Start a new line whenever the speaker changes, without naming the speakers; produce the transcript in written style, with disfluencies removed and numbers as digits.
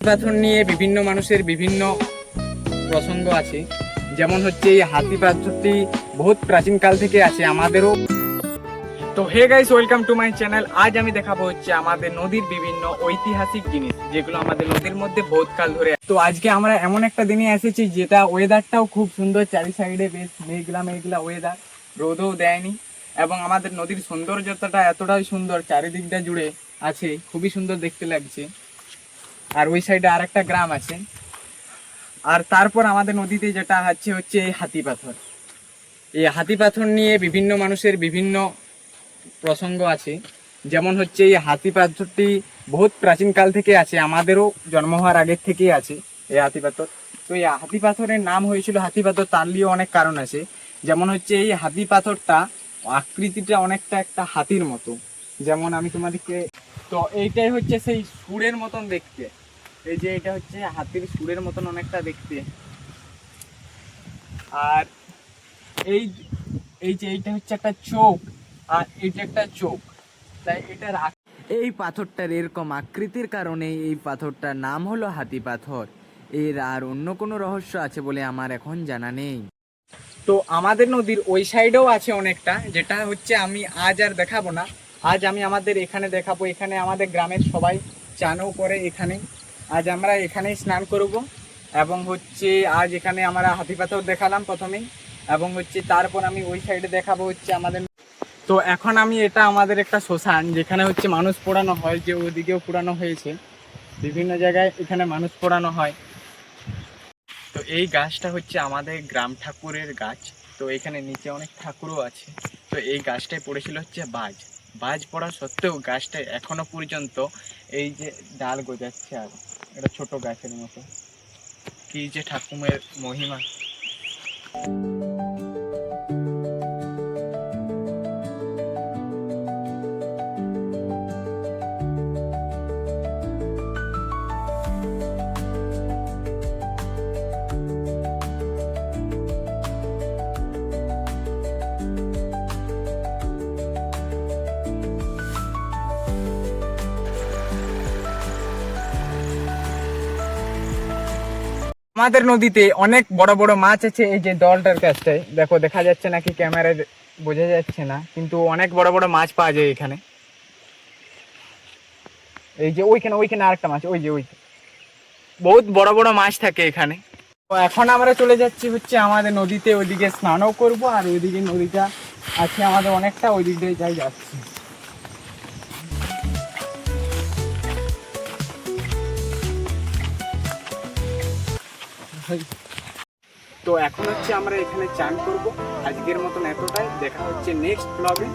পাথর নিয়ে বিভিন্ন মানুষের বিভিন্ন প্রসঙ্গ আছে। যেমন হচ্ছে এই হাতি পাথরটি বহুত প্রাচীনকাল থেকে আছে আমাদেরও। তো hey guys, welcome to my channel. আজ আমি দেখাবো হচ্ছে আমাদের নদীর বিভিন্ন ঐতিহাসিক জিনিস যেগুলো আমাদের নদীর মধ্যে বহুত কাল ধরে। তো আজকে আমরা এমন একটা দিনে এসেছি যেটা ওয়েদারটাও খুব সুন্দর, চারি সাইডে বেশ মেঘলা মেঘলা ওয়েদার, রোদও দেয়নি এবং আমাদের নদীর সৌন্দর্যতাটা এতটাই সুন্দর, চারিদিকটা জুড়ে আছে, খুবই সুন্দর দেখতে লাগছে। আর ওই সাইডে আর একটা গ্রাম আছে। আর তারপর আমাদের নদীতে যেটা হচ্ছে এই হাতি পাথর। এই হাতি পাথর নিয়ে বিভিন্ন মানুষের বিভিন্ন প্রসঙ্গ আছে। যেমন হচ্ছে এই হাতি পাথরটি বহুত প্রাচীনকাল থেকে আছে, আমাদেরও জন্ম হওয়ার আগের থেকেই আছে এই হাতি পাথর। তো এই হাতি পাথরের নাম হয়েছিল হাতি পাথর, তার নিয়ে অনেক কারণ আছে। যেমন হচ্ছে এই হাতি পাথরটা আকৃতিটা অনেকটা একটা হাতির মতো। যেমন আমি তোমাদেরকে, তো এইটাই হচ্ছে সেই সুরের মতন দেখতে। এই যে এটা হচ্ছে হাতির সুরের মতন অনেকটা দেখতে। আর এই এই যে এইটা হচ্ছে একটা চোখ, আর এইটা একটা চোখ। তাই এটার
এই পাথরটার এরকম আকৃতির কারণে এই পাথরটার নাম হলো হাতি পাথর। এর আর অন্য কোনো রহস্য আছে বলে আমার এখন জানা নেই।
তো আমাদের নদীর ওই সাইডেও আছে অনেকটা, যেটা হচ্ছে আমি আজ আর দেখাবো না। আজ আমি আমাদের এখানে দেখাবো। এখানে আমাদের গ্রামের সবাই চানও করে এখানে। আজ আমরা এখানেই স্নান করব এবং হচ্ছে আজ এখানে আমরা হাতি পাথর দেখালাম প্রথমেই, এবং হচ্ছে তারপর আমি ওই সাইডে দেখাবো হচ্ছে আমাদের। তো এখন আমি এটা আমাদের একটা শ্মশান, যেখানে হচ্ছে মানুষ পোড়ানো হয়, যে ওদিকেও পোড়ানো হয়েছে, বিভিন্ন জায়গায় এখানে মানুষ পোড়ানো হয়। তো এই গাছটা হচ্ছে আমাদের গ্রাম ঠাকুরের গাছ। তো এখানে নিচে অনেক ঠাকুরও আছে। তো এই গাছটায় পড়েছিল হচ্ছে বাজ। বাজ পড়া সত্ত্বেও গাছটা এখনো পর্যন্ত এই যে ডাল গজাচ্ছে, আর এটা ছোট গাছের মতো। কি যে ঠাকুরের মহিমা। আমাদের নদীতে অনেক বড় বড় মাছ আছে। এই যে দলটার কাছটায় দেখো, দেখা যাচ্ছে নাকি ক্যামেরায় বোঝা যাচ্ছে না, কিন্তু অনেক বড় বড় মাছ পাওয়া যায় এখানে। এই যে ওইখানে ওইখানে আরেকটা মাছ, ওই যে ওই বহুত বড় বড় মাছ থাকে এখানে। তো এখন আমরা চলে যাচ্ছি হচ্ছে আমাদের নদীতে, ওইদিকে স্নানও করব। আর ওইদিকে নদীটা আছে আমাদের অনেকটা, ওই দিক দিয়ে যাই যাচ্ছি। তো এখন হচ্ছে আমরা এখানে চান করব। আজকের মতন এতটাই, দেখা হচ্ছে নেক্সট ব্লগে।